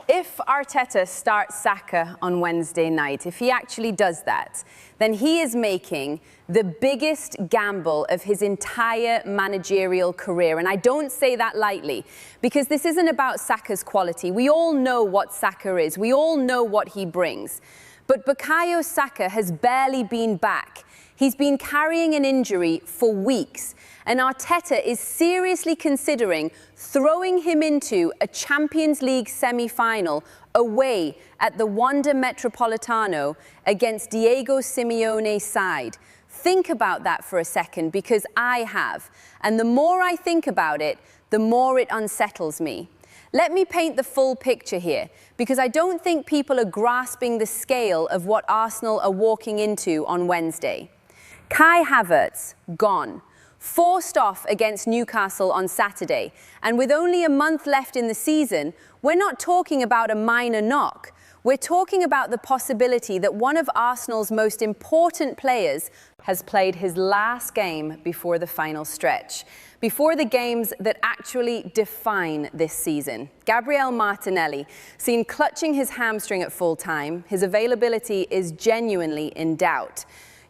If Arteta starts Saka on Wednesday night, if he actually does that, then he is making the biggest gamble of his entire managerial career. And I don't say that lightly, because this isn't about Saka's quality. We all know what Saka is. We all know what he brings. But Bukayo Saka has barely been back. He's been carrying an injury for weeks, and Arteta is seriously considering throwing him into a Champions League semi-final away at the Wanda Metropolitano against Diego Simeone's side. Think about that for a second, because I have. And the more I think about it, the more it unsettles me. Let me paint the full picture here, because I don't think people are grasping the scale of what Arsenal are walking into on Wednesday. Kai Havertz, gone. Forced off against Newcastle on Saturday. And with only a month left in the season, we're not talking about a minor knock. We're talking about the possibility that one of Arsenal's most important players has played his last game before the final stretch, before the games that actually define this season. Gabriel Martinelli, seen clutching his hamstring at full time, his availability is genuinely in doubt.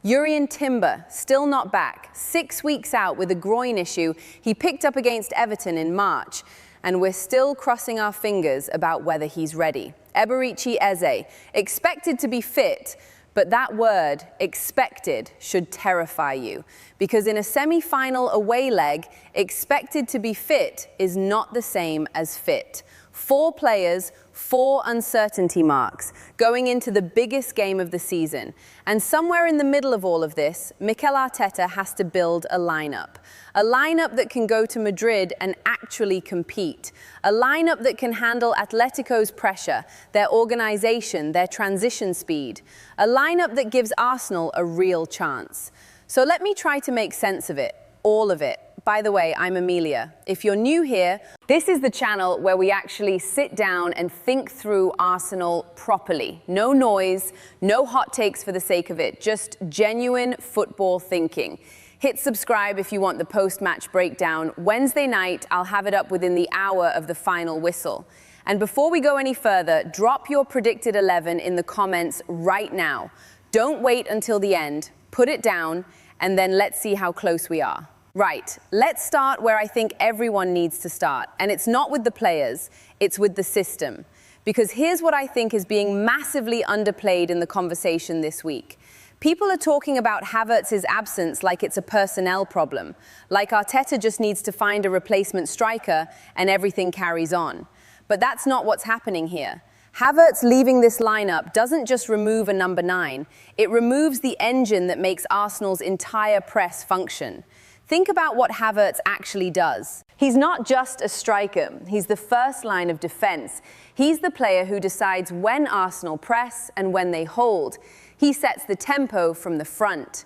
Jurrien Timber, still not back, 6 weeks out with a groin issue he picked up against Everton in March, and we're still crossing our fingers about whether he's ready. Eberechi Eze, expected to be fit, but that word, expected, should terrify you, because in a semi-final away leg, expected to be fit is not the same as fit. 4 players, 4 uncertainty marks, going into the biggest game of the season. And somewhere in the middle of all of this, Mikel Arteta has to build a lineup. A lineup that can go to Madrid and actually compete. A lineup that can handle Atletico's pressure, their organisation, their transition speed. A lineup that gives Arsenal a real chance. So let me try to make sense of it, all of it. By the way, I'm Amelia. If you're new here, this is the channel where we actually sit down and think through Arsenal properly. No noise, no hot takes for the sake of it, just genuine football thinking. Hit subscribe if you want the post-match breakdown. Wednesday night, I'll have it up within the hour of the final whistle. And before we go any further, drop your predicted 11 in the comments right now. Don't wait until the end, put it down, and then let's see how close we are. Right, let's start where I think everyone needs to start. And it's not with the players, it's with the system. Because here's what I think is being massively underplayed in the conversation this week. People are talking about Havertz's absence like it's a personnel problem, like Arteta just needs to find a replacement striker and everything carries on. But that's not what's happening here. Havertz leaving this lineup doesn't just remove a number 9, it removes the engine that makes Arsenal's entire press function. Think about what Havertz actually does. He's not just a striker, he's the first line of defense. He's the player who decides when Arsenal press and when they hold. He sets the tempo from the front.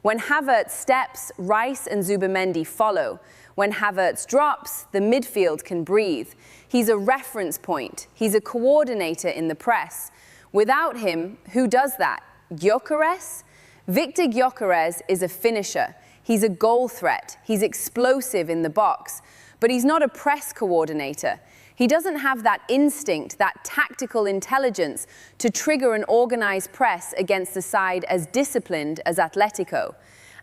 When Havertz steps, Rice and Zubimendi follow. When Havertz drops, the midfield can breathe. He's a reference point. He's a coordinator in the press. Without him, who does that? Gyökeres? Victor Gyökeres is a finisher. He's a goal threat. He's explosive in the box. But he's not a press coordinator. He doesn't have that instinct, that tactical intelligence to trigger an organized press against a side as disciplined as Atletico.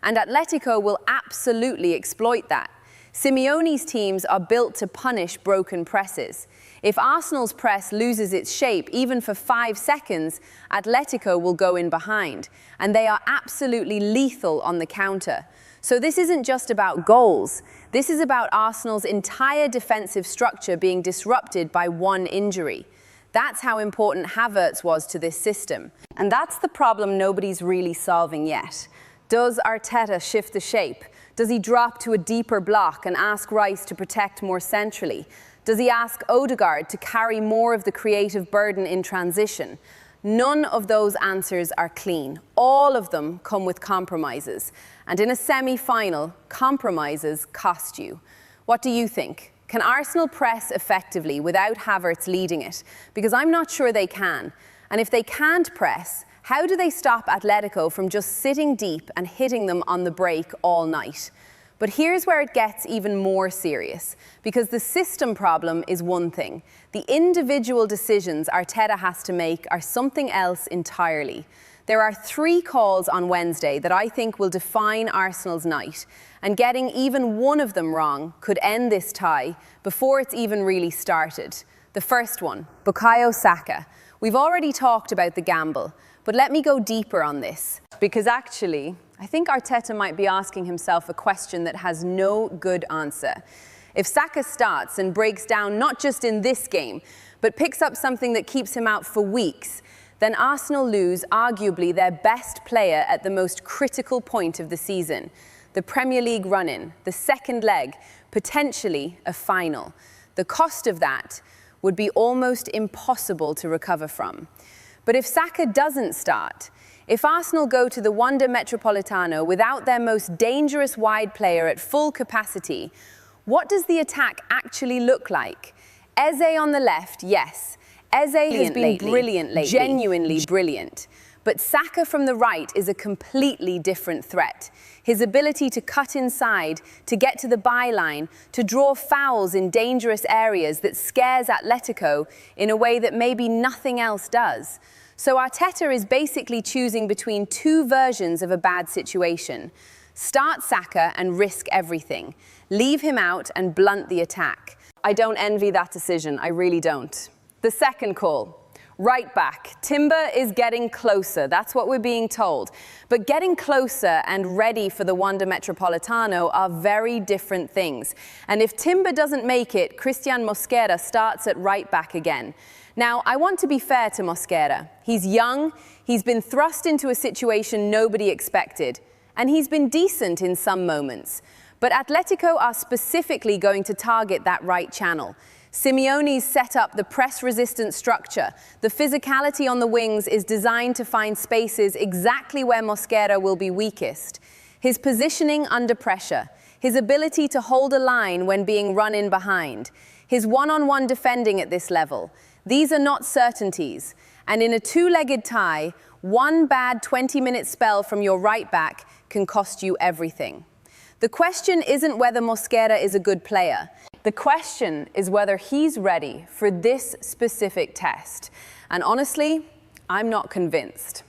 And Atletico will absolutely exploit that. Simeone's teams are built to punish broken presses. If Arsenal's press loses its shape, even for 5 seconds, Atletico will go in behind. And they are absolutely lethal on the counter. So this isn't just about goals. This is about Arsenal's entire defensive structure being disrupted by one injury. That's how important Havertz was to this system. And that's the problem nobody's really solving yet. Does Arteta shift the shape? Does he drop to a deeper block and ask Rice to protect more centrally? Does he ask Odegaard to carry more of the creative burden in transition? None of those answers are clean. All of them come with compromises. And in a semi-final, compromises cost you. What do you think? Can Arsenal press effectively without Havertz leading it? Because I'm not sure they can. And if they can't press, how do they stop Atletico from just sitting deep and hitting them on the break all night? But here's where it gets even more serious, because the system problem is one thing. The individual decisions Arteta has to make are something else entirely. There are 3 calls on Wednesday that I think will define Arsenal's night, and getting even one of them wrong could end this tie before it's even really started. The first one, Bukayo Saka. We've already talked about the gamble, but let me go deeper on this, because actually, I think Arteta might be asking himself a question that has no good answer. If Saka starts and breaks down not just in this game, but picks up something that keeps him out for weeks, then Arsenal lose arguably their best player at the most critical point of the season. The Premier League run-in, the second leg, potentially a final. The cost of that would be almost impossible to recover from. But if Saka doesn't start, if Arsenal go to the Wanda Metropolitano without their most dangerous wide player at full capacity, what does the attack actually look like? Eze on the left, yes. Eze has been brilliant lately, genuinely brilliant. But Saka from the right is a completely different threat. His ability to cut inside, to get to the byline, to draw fouls in dangerous areas that scares Atlético in a way that maybe nothing else does. So Arteta is basically choosing between 2 versions of a bad situation. Start Saka and risk everything. Leave him out and blunt the attack. I don't envy that decision, I really don't. The second call. Right back. Timber is getting closer. That's what we're being told. But getting closer and ready for the Wanda Metropolitano are very different things. And if Timber doesn't make it, Christian Mosquera starts at right back again. Now, I want to be fair to Mosquera. He's young, he's been thrust into a situation nobody expected, and he's been decent in some moments. But Atlético are specifically going to target that right channel. Simeone's set up the press-resistant structure. The physicality on the wings is designed to find spaces exactly where Mosquera will be weakest. His positioning under pressure, his ability to hold a line when being run in behind, his one-on-one defending at this level. These are not certainties. And in a 2-legged tie, one bad 20-minute spell from your right back can cost you everything. The question isn't whether Mosquera is a good player. The question is whether he's ready for this specific test. And honestly, I'm not convinced.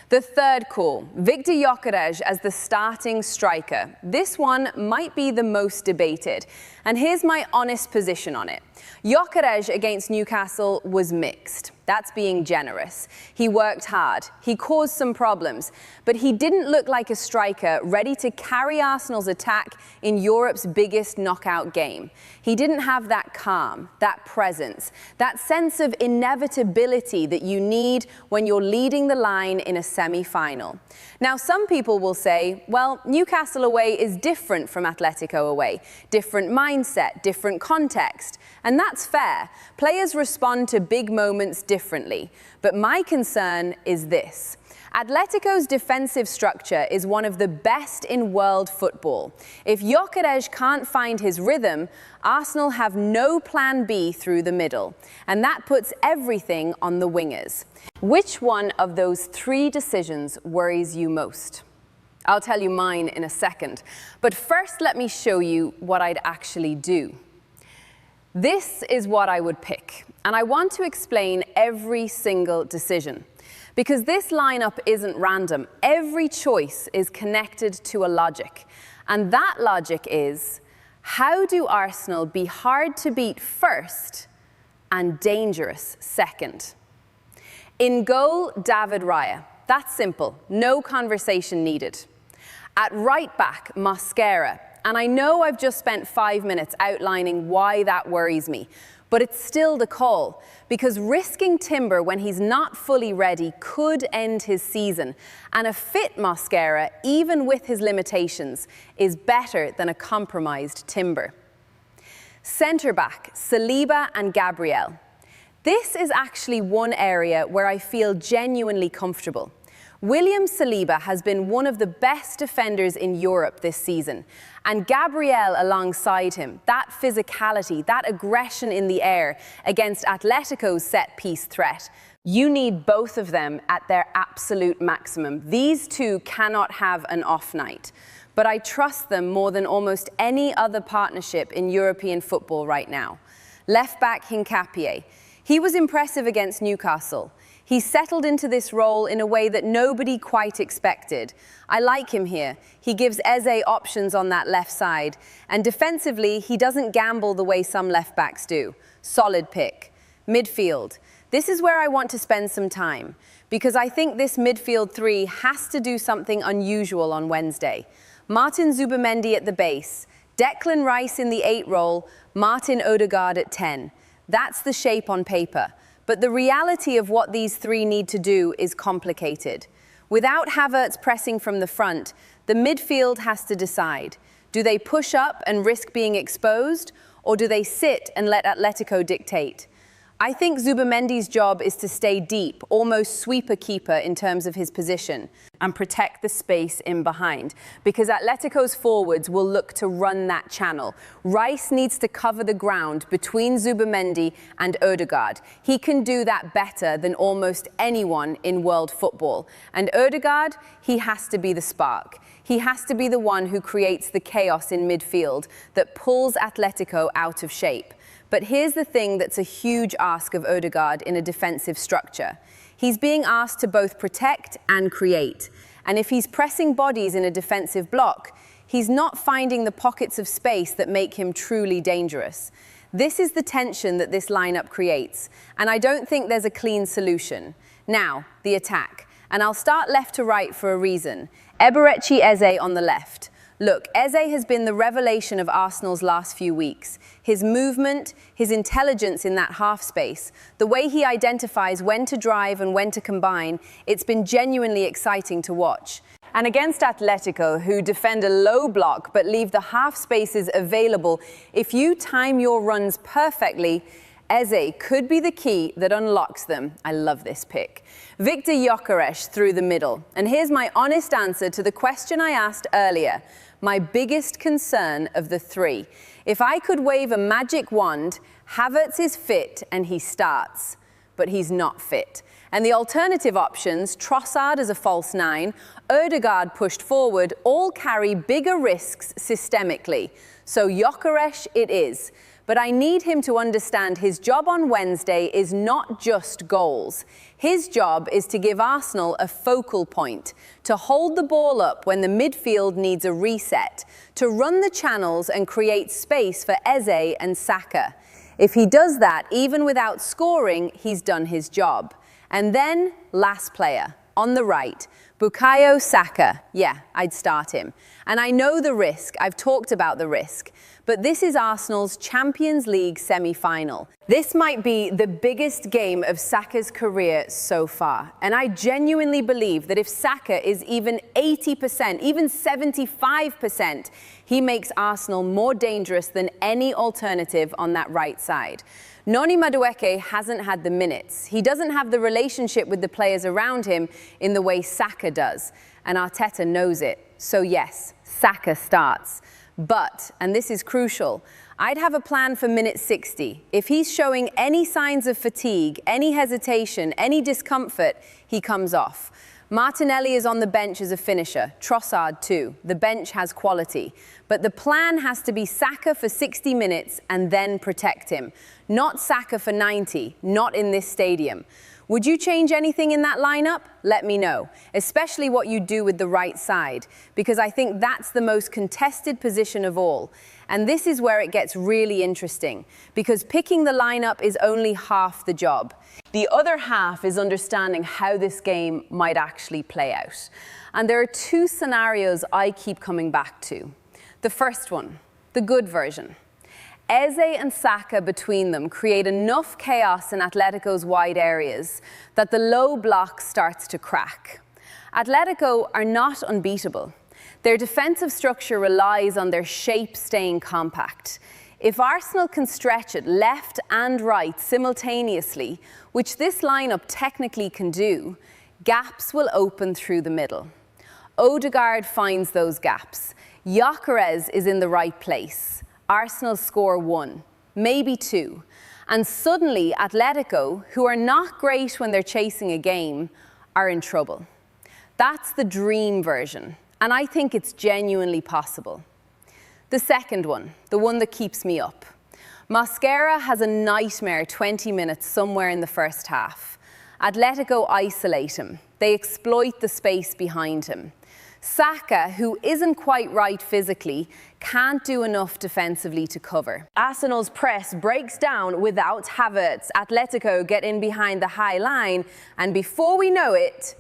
The third call, Viktor Gyökeres as the starting striker. This one might be the most debated. And here's my honest position on it. Gyökeres against Newcastle was mixed. That's being generous. He worked hard. He caused some problems. But he didn't look like a striker ready to carry Arsenal's attack in Europe's biggest knockout game. He didn't have that calm, that presence, that sense of inevitability that you need when you're leading the line in a semi-final. Now, some people will say, well, Newcastle away is different from Atlético away. Different mindset, different context. And that's fair. Players respond to big moments differently. But my concern is this. Atlético's defensive structure is one of the best in world football. If Gyökeres can't find his rhythm, Arsenal have no plan B through the middle. And that puts everything on the wingers. Which one of those 3 decisions worries you most? I'll tell you mine in a second. But first, let me show you what I'd actually do. This is what I would pick, and I want to explain every single decision. Because this lineup isn't random. Every choice is connected to a logic. And that logic is, how do Arsenal be hard to beat first and dangerous second? In goal, David Raya. That's simple, no conversation needed. At right back, Mosquera. And I know I've just spent 5 minutes outlining why that worries me, but it's still the call, because risking Timber when he's not fully ready could end his season, and a fit Mosquera, even with his limitations, is better than a compromised Timber. Centre-back, Saliba and Gabriel. This is actually one area where I feel genuinely comfortable. William Saliba has been one of the best defenders in Europe this season, and Gabriel alongside him, that physicality, that aggression in the air against Atlético's set-piece threat. You need both of them at their absolute maximum. These two cannot have an off night. but I trust them more than almost any other partnership in European football right now. Left back Hincapié. He was impressive against Newcastle. He settled into this role in a way that nobody quite expected. I like him here. He gives Eze options on that left side. And defensively, he doesn't gamble the way some left backs do. Solid pick. Midfield. This is where I want to spend some time, because I think this midfield three has to do something unusual on Wednesday. Martin Zubimendi at the base, Declan Rice in the 8 role, Martin Odegaard at 10. That's the shape on paper. But the reality of what these three need to do is complicated. Without Havertz pressing from the front, the midfield has to decide. Do they push up and risk being exposed, or do they sit and let Atlético dictate? I think Zubimendi's job is to stay deep, almost sweeper keeper in terms of his position, and protect the space in behind, because Atlético's forwards will look to run that channel. Rice needs to cover the ground between Zubimendi and Odegaard. He can do that better than almost anyone in world football. And Odegaard, he has to be the spark. He has to be the one who creates the chaos in midfield that pulls Atlético out of shape. But here's the thing that's a huge ask of Odegaard in a defensive structure. He's being asked to both protect and create. And if he's pressing bodies in a defensive block, he's not finding the pockets of space that make him truly dangerous. This is the tension that this lineup creates. And I don't think there's a clean solution. Now, the attack. And I'll start left to right for a reason. Eberechi Eze on the left. Look, Eze has been the revelation of Arsenal's last few weeks. His movement, his intelligence in that half space, the way he identifies when to drive and when to combine, it's been genuinely exciting to watch. And against Atlético, who defend a low block but leave the half spaces available, if you time your runs perfectly, Eze could be the key that unlocks them. I love this pick. Victor Gyökeres through the middle. And here's my honest answer to the question I asked earlier. My biggest concern of the three. If I could wave a magic wand, Havertz is fit and he starts, but he's not fit. And the alternative options, Trossard as a false 9, Odegaard pushed forward, all carry bigger risks systemically. So Gyökeres it is. But I need him to understand his job on Wednesday is not just goals. His job is to give Arsenal a focal point, to hold the ball up when the midfield needs a reset, to run the channels and create space for Eze and Saka. If he does that, even without scoring, he's done his job. And then, last player, on the right, Bukayo Saka. Yeah, I'd start him. And I know the risk, I've talked about the risk. But this is Arsenal's Champions League semi-final. This might be the biggest game of Saka's career so far. And I genuinely believe that if Saka is even 80%, even 75%, he makes Arsenal more dangerous than any alternative on that right side. Noni Madueke hasn't had the minutes. He doesn't have the relationship with the players around him in the way Saka does. And Arteta knows it. So yes, Saka starts. But, and this is crucial, I'd have a plan for minute 60. If he's showing any signs of fatigue, any hesitation, any discomfort, he comes off. Martinelli is on the bench as a finisher, Trossard too. The bench has quality. But the plan has to be Saka for 60 minutes and then protect him. Not Saka for 90, not in this stadium. Would you change anything in that lineup? Let me know, especially what you do with the right side, because I think that's the most contested position of all. And this is where it gets really interesting, because picking the lineup is only half the job. The other half is understanding how this game might actually play out. And there are two scenarios I keep coming back to. The first one, the good version. Eze and Saka between them create enough chaos in Atlético's wide areas that the low block starts to crack. Atlético are not unbeatable. Their defensive structure relies on their shape staying compact. If Arsenal can stretch it left and right simultaneously, which this lineup technically can do, gaps will open through the middle. Odegaard finds those gaps. Gyökeres is in the right place. Arsenal score 1, maybe 2. And suddenly, Atlético, who are not great when they're chasing a game, are in trouble. That's the dream version. And I think it's genuinely possible. The second one, the one that keeps me up. Mosquera has a nightmare 20 minutes somewhere in the first half. Atletico isolate him. They exploit the space behind him. Saka, who isn't quite right physically, can't do enough defensively to cover. Arsenal's press breaks down without Havertz. Atletico get in behind the high line, and before we know it,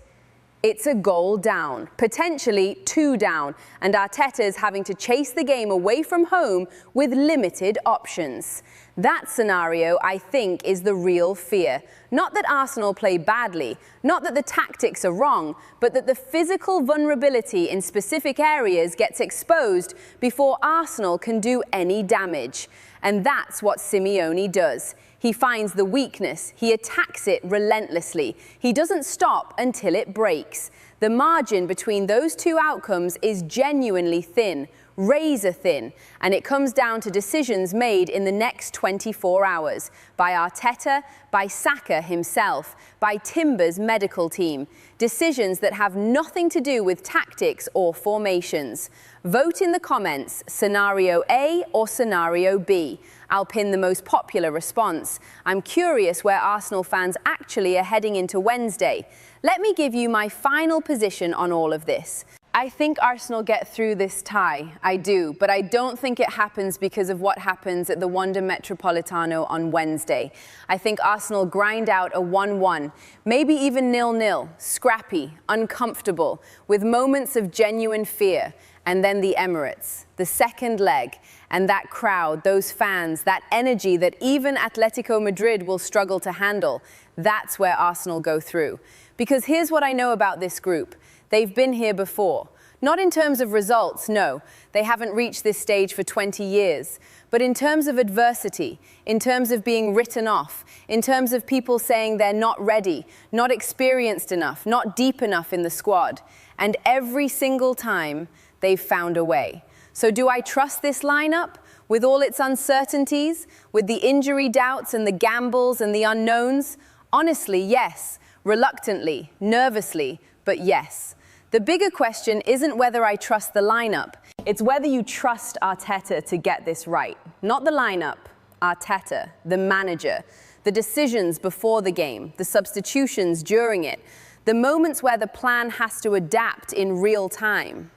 it's a goal down, potentially 2 down, and Arteta is having to chase the game away from home with limited options. That scenario, I think, is the real fear. Not that Arsenal play badly, not that the tactics are wrong, but that the physical vulnerability in specific areas gets exposed before Arsenal can do any damage. And that's what Simeone does. He finds the weakness, he attacks it relentlessly. He doesn't stop until it breaks. The margin between those two outcomes is genuinely thin, razor thin, and it comes down to decisions made in the next 24 hours by Arteta, by Saka himself, by Timber's medical team. Decisions that have nothing to do with tactics or formations. Vote in the comments, scenario A or scenario B. I'll pin the most popular response. I'm curious where Arsenal fans actually are heading into Wednesday. Let me give you my final position on all of this. I think Arsenal get through this tie, I do, but I don't think it happens because of what happens at the Wanda Metropolitano on Wednesday. I think Arsenal grind out a 1-1, maybe even 0-0, scrappy, uncomfortable, with moments of genuine fear. And then the Emirates, the second leg, and that crowd, those fans, that energy that even Atletico Madrid will struggle to handle. That's where Arsenal go through. Because here's what I know about this group. They've been here before. Not in terms of results, no. They haven't reached this stage for 20 years. But in terms of adversity, in terms of being written off, in terms of people saying they're not ready, not experienced enough, not deep enough in the squad. And every single time, they've found a way. So do I trust this lineup with all its uncertainties, with the injury doubts and the gambles and the unknowns? Honestly, yes. Reluctantly, nervously, but yes. The bigger question isn't whether I trust the lineup. It's whether you trust Arteta to get this right. Not the lineup, Arteta, the manager, the decisions before the game, the substitutions during it, the moments where the plan has to adapt in real time.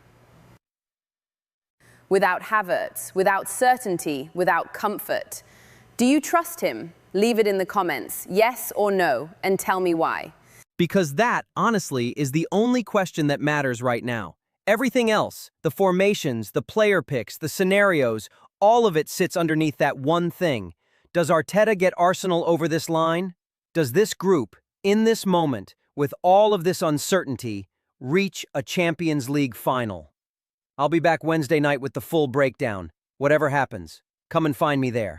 Without Havertz, without certainty, without comfort. Do you trust him? Leave it in the comments, yes or no, and tell me why. Because that, honestly, is the only question that matters right now. Everything else, the formations, the player picks, the scenarios, all of it sits underneath that one thing. Does Arteta get Arsenal over this line? Does this group, in this moment, with all of this uncertainty, reach a Champions League final? I'll be back Wednesday night with the full breakdown. Whatever happens, come and find me there.